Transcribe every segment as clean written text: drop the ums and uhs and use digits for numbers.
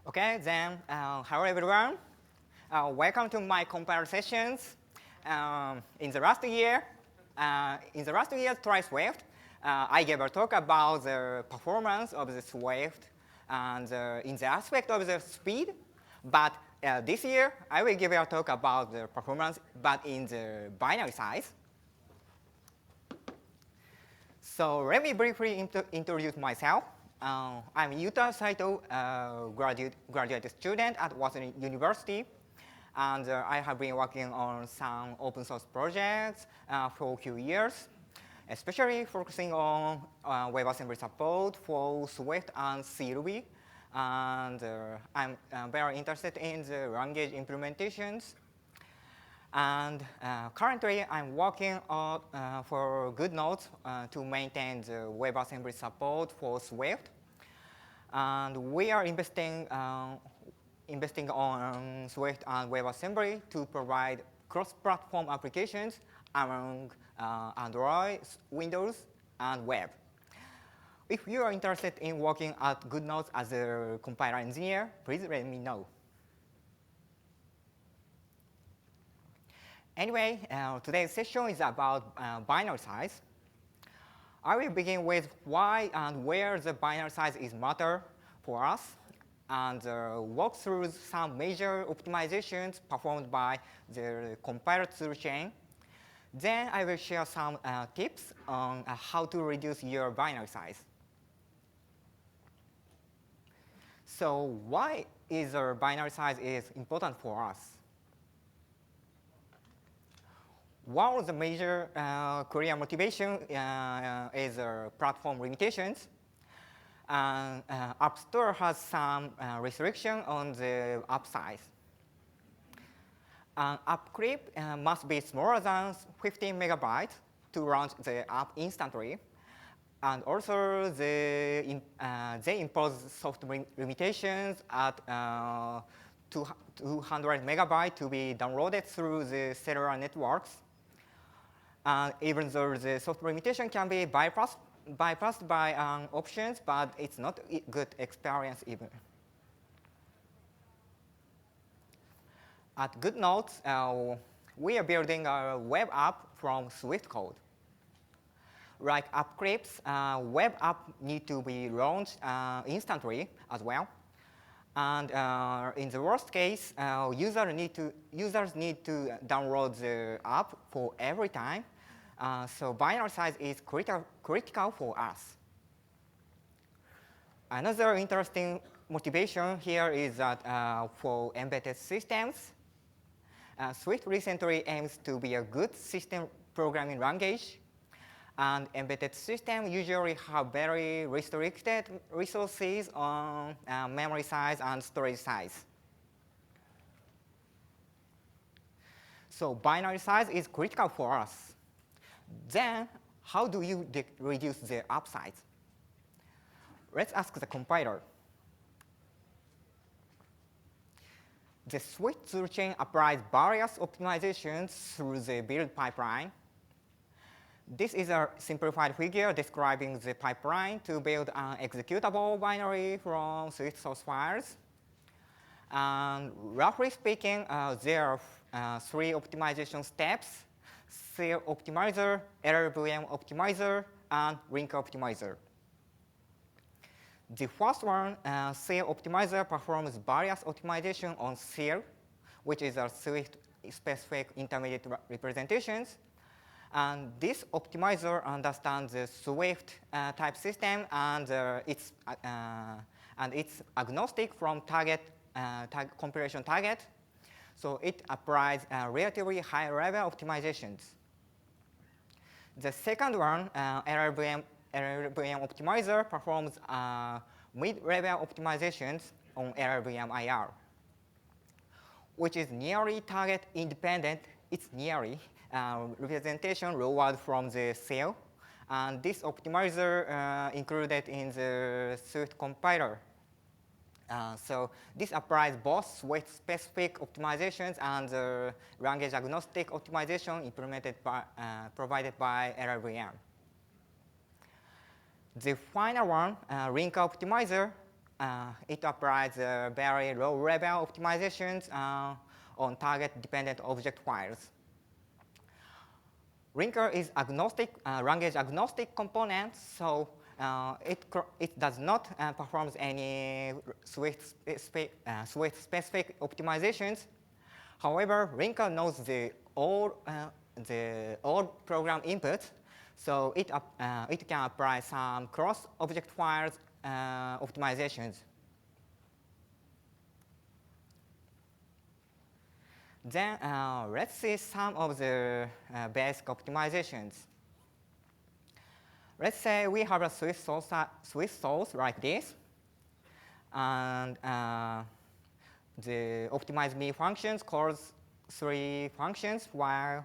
Okay, then hello everyone. Welcome to my compiler sessions. In the last year, Try Swift, I gave a talk about the performance of the Swift and in the aspect of the speed. But this year, I will give a talk about the performance, but in the binary size. So let me briefly introduce myself. I'm Yuta Saito, graduate student at Washington University. And I have been working on some open source projects for a few years, especially focusing on WebAssembly support for Swift and CLB. And I'm very interested in the language implementations. And currently, I'm working on, for GoodNotes to maintain the WebAssembly support for Swift. And we are investing on Swift and WebAssembly to provide cross-platform applications among Android, Windows, and web. If you are interested in working at GoodNotes as a compiler engineer, please let me know. Anyway, today's session is about binary size. I will begin with why and where the binary size is matter for us, and walk through some major optimizations performed by the compiler toolchain. Then I will share some tips on how to reduce your binary size. So why is the binary size is important for us? One of the major career motivation is platform limitations. App Store has some restriction on the app size. An app clip must be smaller than 15 megabytes to launch the app instantly. And also, they impose soft limitations at 200 megabytes to be downloaded through the cellular networks. Even though the software limitation can be bypassed by options, but it's not a good experience even. At GoodNotes, we are building a web app from Swift code. Like app clips, web app need to be launched instantly as well. And in the worst case, users need to download the app for every time. So binary size is critical for us. Another interesting motivation here is that for embedded systems, Swift recently aims to be a good system programming language. And embedded systems usually have very restricted resources on memory size and storage size. So binary size is critical for us. Then, how do you reduce the app size? Let's ask the compiler. The Swift toolchain applies various optimizations through the build pipeline. This is a simplified figure describing the pipeline to build an executable binary from Swift source files. And roughly speaking, there are 3 optimization steps: Cell optimizer, LLVM optimizer, and link optimizer. The first one, Cell optimizer, performs various optimization on Cell, which is a Swift-specific intermediate representations. And this optimizer understands the Swift type system, and it's agnostic from compilation target. So it applies relatively high-level optimizations. The second one, LLVM optimizer, performs mid-level optimizations on LLVM IR, which is nearly target independent. It's nearly representation lowered from the cell. And this optimizer included in the Swift compiler. So this applies both Swift-specific optimizations and language-agnostic optimization provided by LLVM. The final one, link optimizer, it applies very low-level optimizations on target-dependent object files. Linker is agnostic, language agnostic component, so it does not perform any Swift-specific optimizations. However, Linker knows all program inputs, so it can apply some cross-object files optimizations. Then let's see some of the basic optimizations. Let's say we have a Swift source like this, and the optimize me functions calls 3 functions while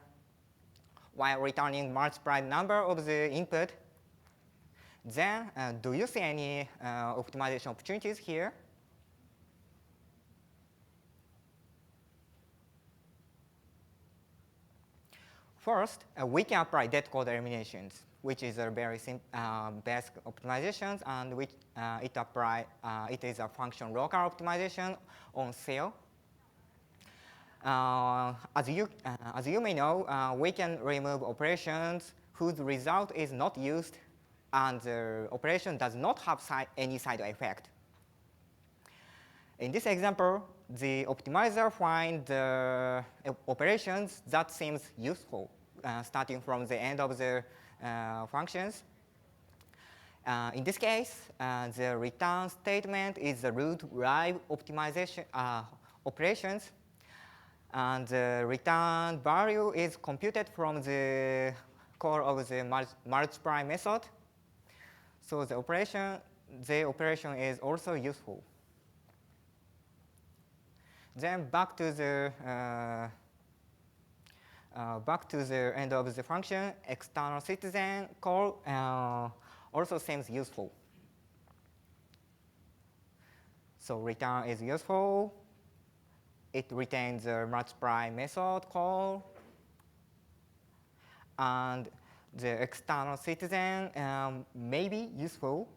returning multiplied number of the input. Then, do you see any optimization opportunities here? First, we can apply dead code eliminations, which is a very basic optimizations, and which it is a function local optimization on cell. As you may know, we can remove operations whose result is not used, and the operation does not have any side effect. In this example, the optimizer finds the operations that seems useful, starting from the end of the functions. In this case, the return statement is the root live optimization operations, and the return value is computed from the core of the multiply method. So the operation is also useful. Then back to the end of the function, external citizen call also seems useful. So return is useful. It retains the multiply method call, and the external citizen may be useful,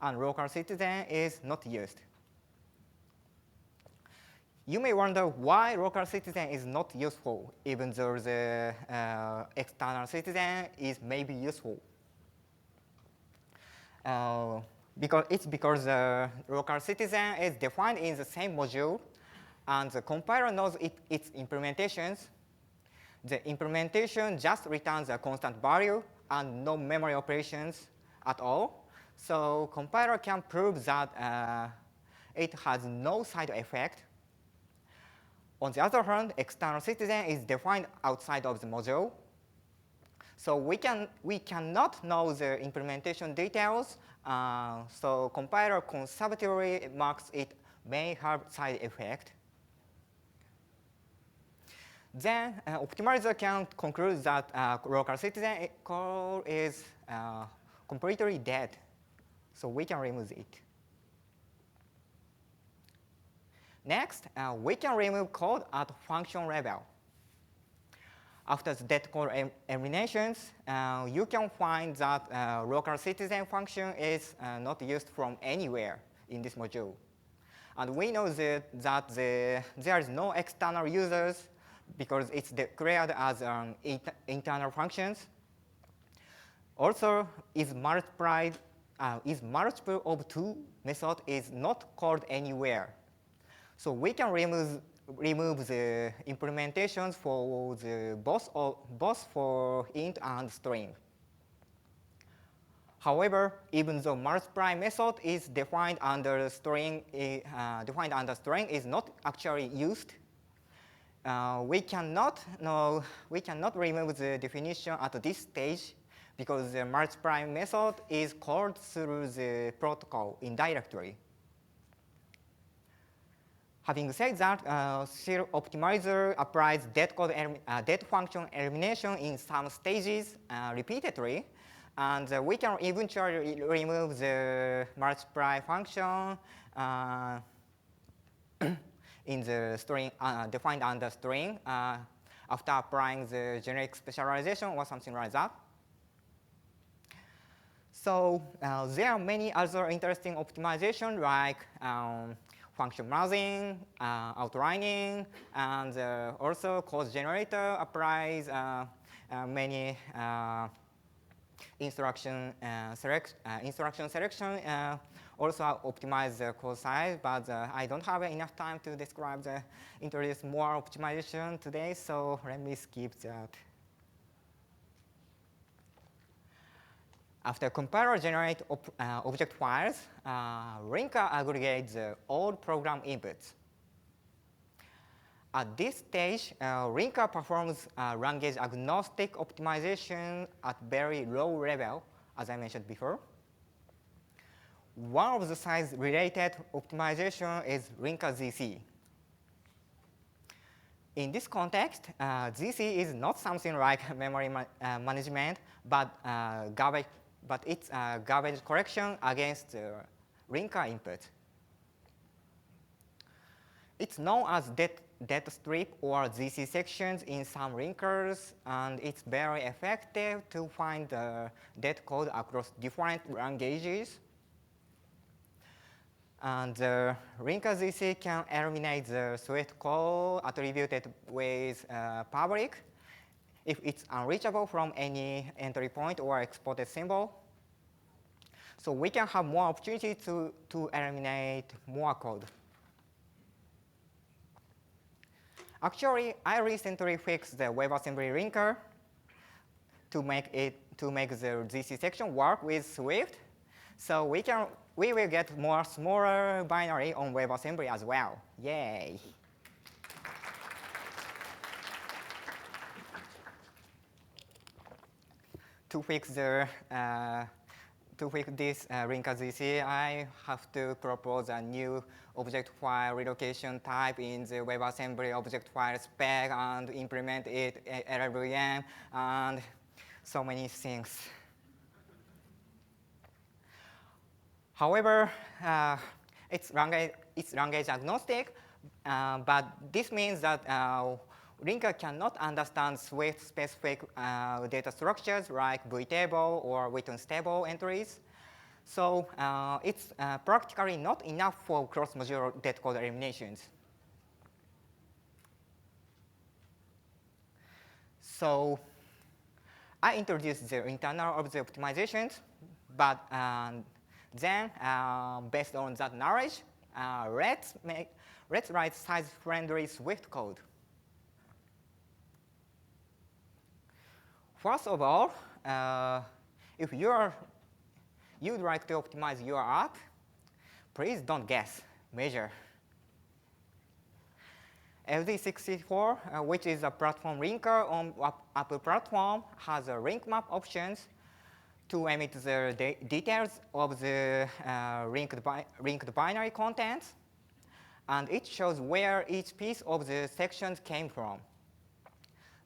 and local citizen is not used. You may wonder why local citizen is not useful, even though the external citizen is maybe useful. Because the local citizen is defined in the same module, and the compiler knows its implementations. The implementation just returns a constant value and no memory operations at all. So compiler can prove that it has no side effect. On the other hand, external citizen is defined outside of the module. So we cannot know the implementation details. So compiler conservatively marks it may have side effect. Then optimizer can conclude that local citizen call is completely dead. So we can remove it. Next, we can remove code at function level. After the dead code eliminations, you can find that local citizen function is not used from anywhere in this module. And we know that there is no external users because it's declared as internal functions. Also, is multiple of 2 method is not called anywhere. So we can remove the implementations for the both for int and string. However, even though multiply method is defined under string is not actually used, we cannot remove the definition at this stage because the multiply method is called through the protocol indirectly. Having said that, still optimizer applies dead function elimination in some stages repeatedly, and we can eventually remove the multiply function in the string defined under string after applying the generic specialization or something like that. So there are many other interesting optimization like function merging, outlining, and also code generator applies many instruction selection. Also optimize the code size, but I don't have enough time to introduce more optimization today, so let me skip that. After compiler generate object files, linker aggregates all program inputs. At this stage, linker performs language agnostic optimization at very low level, as I mentioned before. One of the size-related optimization is linker ZC. In this context, ZC is not something like memory management, but it's garbage collection against linker input. It's known as data strip or ZC sections in some linkers, and it's very effective to find data code across different languages. And linker ZC can eliminate the Swift code attributed with public if it's unreachable from any entry point or exported symbol. So we can have more opportunity to eliminate more code. Actually, I recently fixed the WebAssembly linker to make the ZC section work with Swift. So we will get more smaller binary on WebAssembly as well. Yay! To fix this linker ZC, I have to propose a new object file relocation type in the WebAssembly object file spec and implement it LLVM and so many things. However, it's language agnostic, but this means that linker cannot understand Swift-specific data structures like vtable or written stable entries. So it's practically not enough for cross-module data code eliminations. So I introduced the internal of the optimizations, but then, based on that knowledge, let's write size-friendly Swift code. First of all, if you'd like to optimize your app, please don't guess, measure. LD64, which is a platform linker on Apple platform, has a link map options to emit the details of the linked binary contents, and it shows where each piece of the sections came from.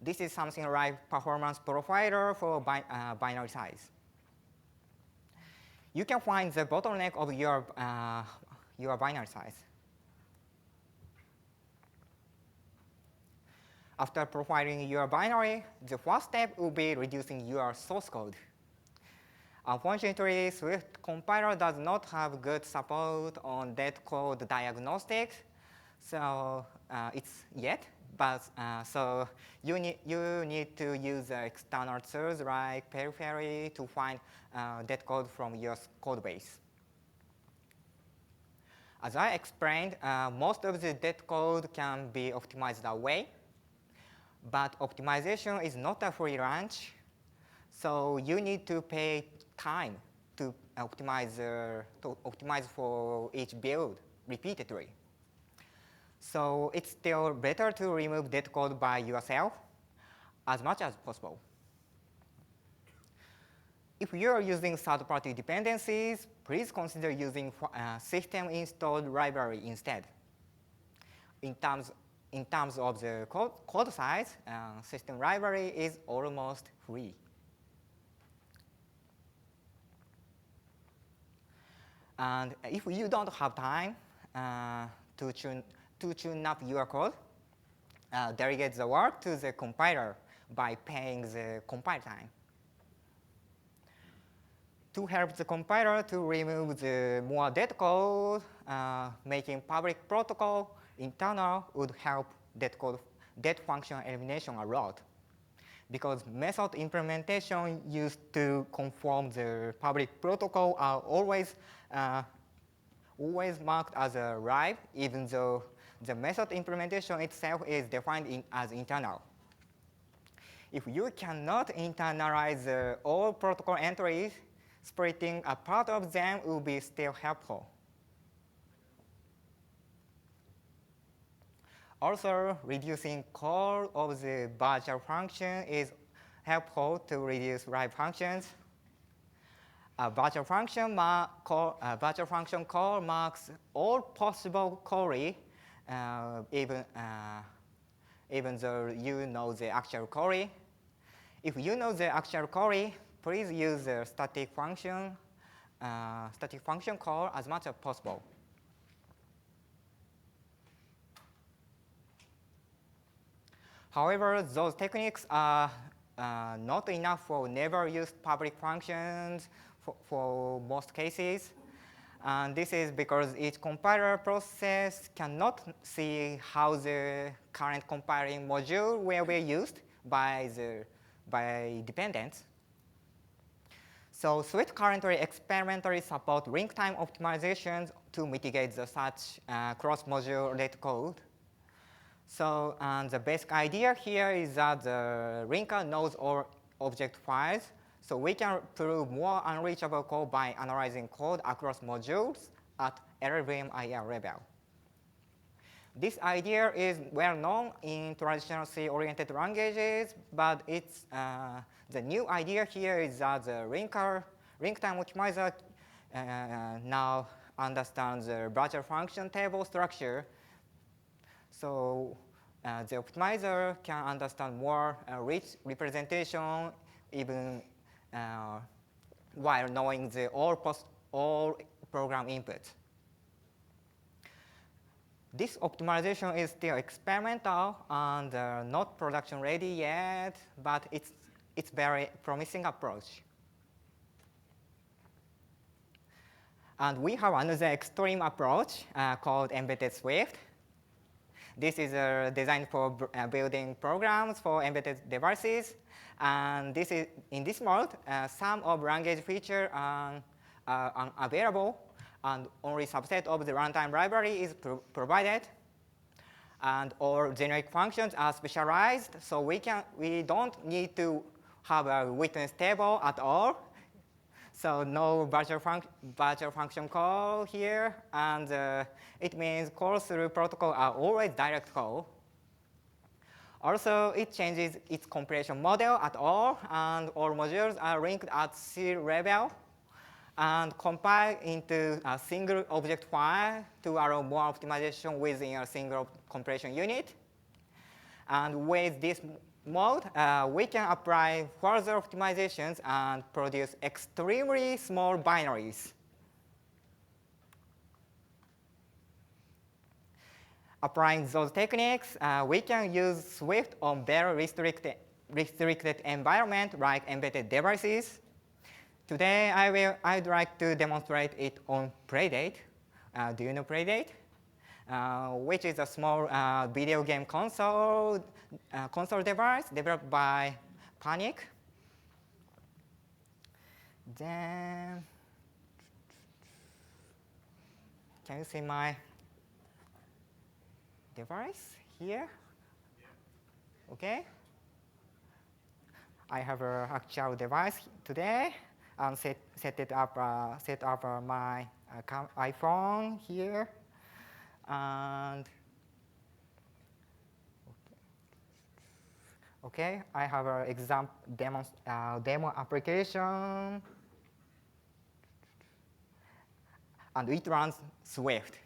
This is something like performance profiler for binary size. You can find the bottleneck of your binary size. After profiling your binary, the first step will be reducing your source code. Unfortunately, Swift compiler does not have good support on data code diagnostics, so so you need to use external tools like Periphery to find data code from your code base. As I explained, most of the data code can be optimized that way, but optimization is not a free lunch, so you need to pay time to optimize for each build repeatedly. So it's still better to remove data code by yourself as much as possible. If you're using third-party dependencies, please consider using system-installed library instead. In terms of the code size, system library is almost free. And if you don't have time to tune up your code, delegate the work to the compiler by paying the compile time. to help the compiler to remove the more dead code, making public protocol internal would help dead function elimination a lot. Because method implementation used to conform the public protocol are always marked as a live, even though the method implementation itself is defined as internal. If you cannot internalize all protocol entries, splitting a part of them will be still helpful. Also, reducing call of the virtual function is helpful to reduce live functions. A virtual function call marks all possible query, even though you know the actual query. If you know the actual query, please use the static function call as much as possible. However, those techniques are not enough for never used public functions for most cases. And this is because each compiler process cannot see how the current compiling module will be used by dependents. So Swift currently experimentally support link time optimizations to mitigate such cross-module related code. So the basic idea here is that the linker knows all object files, so we can prove more unreachable code by analyzing code across modules at LLVM-IR level. This idea is well known in traditional C-oriented languages, but it's, the new idea here is that the link time optimizer now understands the virtual function table structure. So the optimizer can understand more rich representation even while knowing the all program inputs. This optimization is still experimental and not production ready yet, but it's very promising approach. And we have another extreme approach called embedded Swift. This is designed for building programs for embedded devices. And in this mode, some of language features are unavailable, and only subset of the runtime library is provided. And all generic functions are specialized, so we don't need to have a witness table at all. So no virtual function call here, and it means calls through protocol are always direct call. Also, it changes its compilation model at all, and all modules are linked at C level and compiled into a single object file to allow more optimization within a single compilation unit. And with this mode, we can apply further optimizations and produce extremely small binaries. Applying those techniques, we can use Swift on very restricted environment like embedded devices. Today, I'd like to demonstrate it on Playdate. Do you know Playdate? Which is a small video game console device developed by Panic. Then, can you see my device here? Okay. I have an actual device today, and set up my iPhone here, and okay, I have an example demo application, and it runs Swift.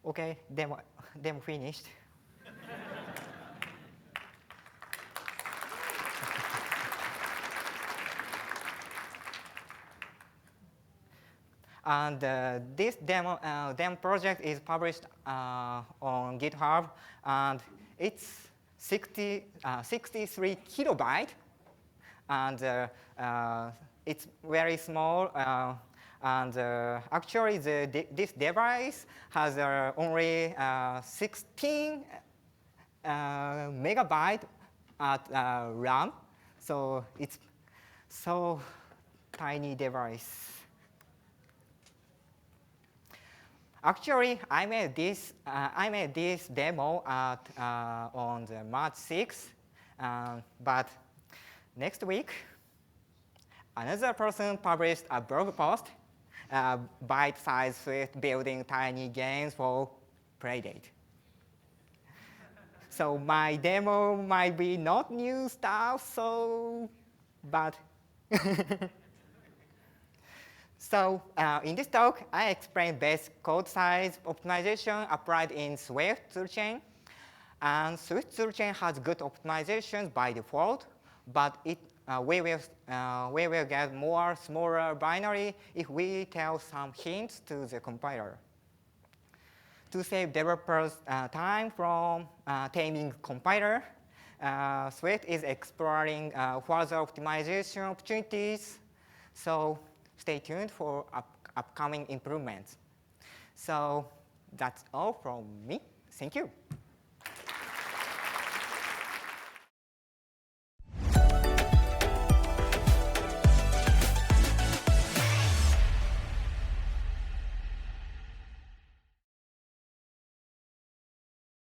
Okay, demo finished. And this demo project is published on GitHub, and it's 63 kilobyte, and it's very small. And actually, this device has only 16 megabyte at RAM, so it's so tiny device. Actually, I made this demo on the March 6th, but next week, another person published a blog post, bite-sized Swift building tiny games for Playdate. So my demo might be not new stuff, but so in this talk, I explain basic code size optimization applied in Swift toolchain. And Swift toolchain has good optimizations by default, but we will get more smaller binary if we tell some hints to the compiler. To save developers time from taming compiler, Swift is exploring further optimization opportunities. So stay tuned for upcoming improvements. So that's all from me. Thank you.